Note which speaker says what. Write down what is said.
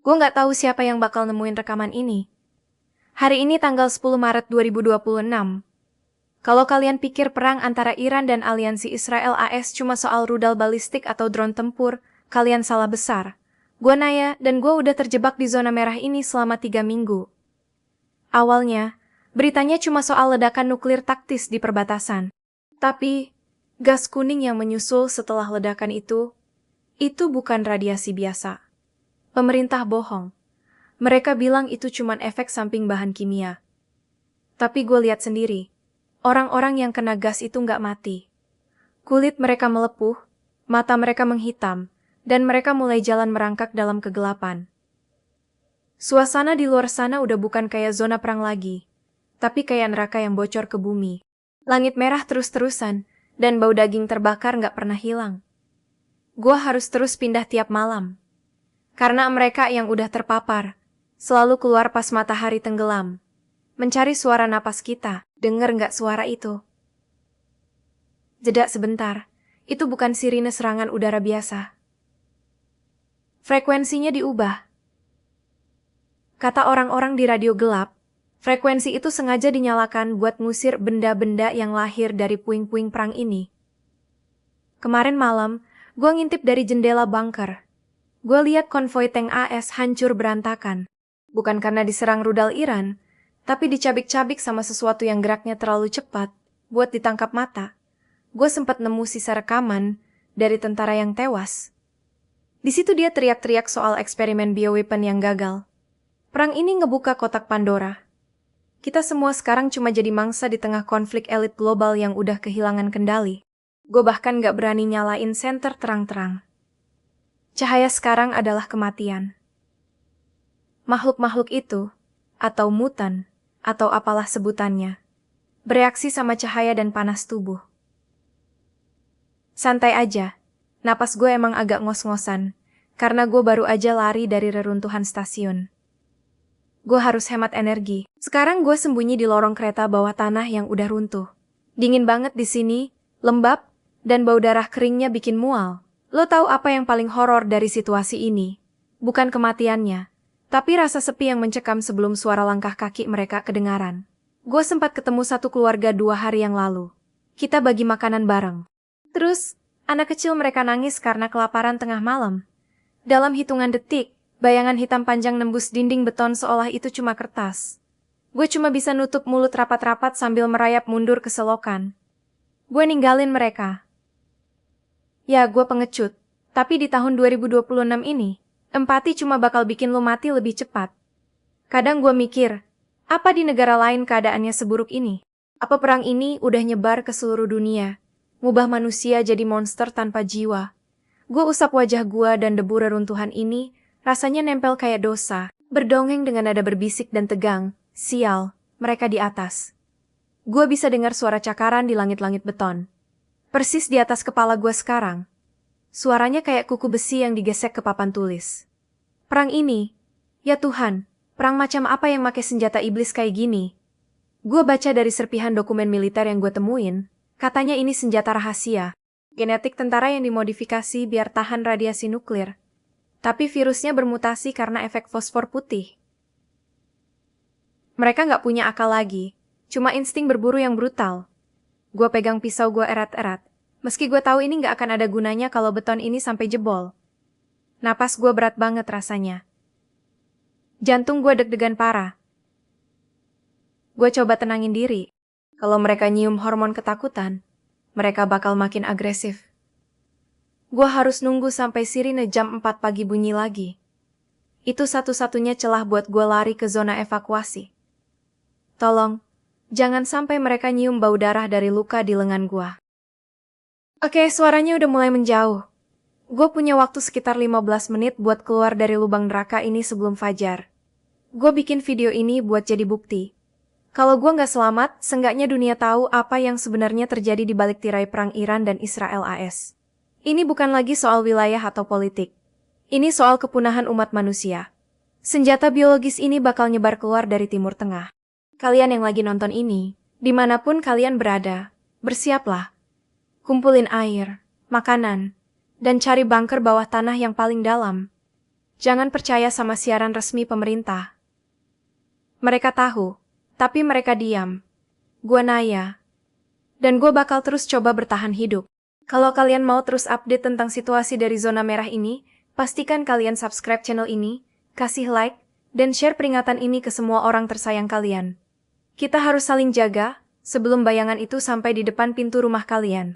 Speaker 1: Gue nggak tahu siapa yang bakal nemuin rekaman ini. Hari ini tanggal 10 Maret 2026. Kalau kalian pikir perang antara Iran dan aliansi Israel AS cuma soal rudal balistik atau drone tempur, kalian salah besar. Gue Naya, dan gue udah terjebak di zona merah ini selama 3 minggu. Awalnya, beritanya cuma soal ledakan nuklir taktis di perbatasan. Tapi, gas kuning yang menyusul setelah ledakan itu bukan radiasi biasa. Pemerintah bohong. Mereka bilang itu cuma efek samping bahan kimia. Tapi gue lihat sendiri, orang-orang yang kena gas itu nggak mati. Kulit mereka melepuh, mata mereka menghitam, dan mereka mulai jalan merangkak dalam kegelapan. Suasana di luar sana udah bukan kayak zona perang lagi, tapi kayak neraka yang bocor ke bumi. Langit merah terus-terusan, dan bau daging terbakar nggak pernah hilang. Gue harus terus pindah tiap malam. Karena mereka yang udah terpapar, selalu keluar pas matahari tenggelam. Mencari suara napas kita, denger nggak suara itu? Jeda sebentar, itu bukan sirine serangan udara biasa. Frekuensinya diubah. Kata orang-orang di radio gelap, frekuensi itu sengaja dinyalakan buat ngusir benda-benda yang lahir dari puing-puing perang ini. Kemarin malam, gue ngintip dari jendela bunker. Gue lihat konvoi tank AS hancur berantakan. Bukan karena diserang rudal Iran, tapi dicabik-cabik sama sesuatu yang geraknya terlalu cepat buat ditangkap mata. Gue sempat nemu sisa rekaman dari tentara yang tewas. Di situ dia teriak-teriak soal eksperimen bioweapon yang gagal. Perang ini ngebuka kotak Pandora. Kita semua sekarang cuma jadi mangsa di tengah konflik elit global yang udah kehilangan kendali. Gue bahkan gak berani nyalain senter terang-terang. Cahaya sekarang adalah kematian. Makhluk-makhluk itu, atau mutan, atau apalah sebutannya, bereaksi sama cahaya dan panas tubuh. Santai aja, napas gue emang agak ngos-ngosan, karena gue baru aja lari dari reruntuhan stasiun. Gue harus hemat energi. Sekarang gue sembunyi di lorong kereta bawah tanah yang udah runtuh. Dingin banget di sini, lembab, dan bau darah keringnya bikin mual. Lo tahu apa yang paling horor dari situasi ini? Bukan kematiannya, tapi rasa sepi yang mencekam sebelum suara langkah kaki mereka kedengaran. Gue sempat ketemu satu keluarga 2 hari yang lalu. Kita bagi makanan bareng. Terus, anak kecil mereka nangis karena kelaparan tengah malam. Dalam hitungan detik, bayangan hitam panjang nembus dinding beton seolah itu cuma kertas. Gue cuma bisa nutup mulut rapat-rapat sambil merayap mundur ke selokan. Gue ninggalin mereka. Ya, gue pengecut. Tapi di tahun 2026 ini, empati cuma bakal bikin lo mati lebih cepat. Kadang gue mikir, apa di negara lain keadaannya seburuk ini? Apa perang ini udah nyebar ke seluruh dunia, ngubah manusia jadi monster tanpa jiwa? Gue usap wajah gue dan debu reruntuhan ini, rasanya nempel kayak dosa, berdongeng dengan nada berbisik dan tegang. Sial, mereka di atas. Gue bisa dengar suara cakaran di langit-langit beton. Persis di atas kepala gue sekarang. Suaranya kayak kuku besi yang digesek ke papan tulis. Perang ini, ya Tuhan, perang macam apa yang make senjata iblis kayak gini? Gue baca dari serpihan dokumen militer yang gue temuin, katanya ini senjata rahasia. Genetik tentara yang dimodifikasi biar tahan radiasi nuklir. Tapi virusnya bermutasi karena efek fosfor putih. Mereka nggak punya akal lagi, cuma insting berburu yang brutal. Gue pegang pisau gue erat-erat. Meski gue tahu ini nggak akan ada gunanya kalau beton ini sampai jebol. Napas gue berat banget rasanya. Jantung gue deg-degan parah. Gue coba tenangin diri. Kalau mereka nyium hormon ketakutan, mereka bakal makin agresif. Gue harus nunggu sampai sirine jam 4 pagi bunyi lagi. Itu satu-satunya celah buat gue lari ke zona evakuasi. Tolong, jangan sampai mereka nyium bau darah dari luka di lengan gue. Oke, suaranya udah mulai menjauh. Gue punya waktu sekitar 15 menit buat keluar dari lubang neraka ini sebelum fajar. Gue bikin video ini buat jadi bukti. Kalau gue nggak selamat, seenggaknya dunia tahu apa yang sebenarnya terjadi di balik tirai perang Iran dan Israel AS. Ini bukan lagi soal wilayah atau politik. Ini soal kepunahan umat manusia. Senjata biologis ini bakal nyebar keluar dari Timur Tengah. Kalian yang lagi nonton ini, dimanapun kalian berada, bersiaplah. Kumpulin air, makanan, dan cari bunker bawah tanah yang paling dalam. Jangan percaya sama siaran resmi pemerintah. Mereka tahu, tapi mereka diam. Gua Naya. Dan gue bakal terus coba bertahan hidup. Kalau kalian mau terus update tentang situasi dari zona merah ini, pastikan kalian subscribe channel ini, kasih like, dan share peringatan ini ke semua orang tersayang kalian. Kita harus saling jaga, sebelum bayangan itu sampai di depan pintu rumah kalian.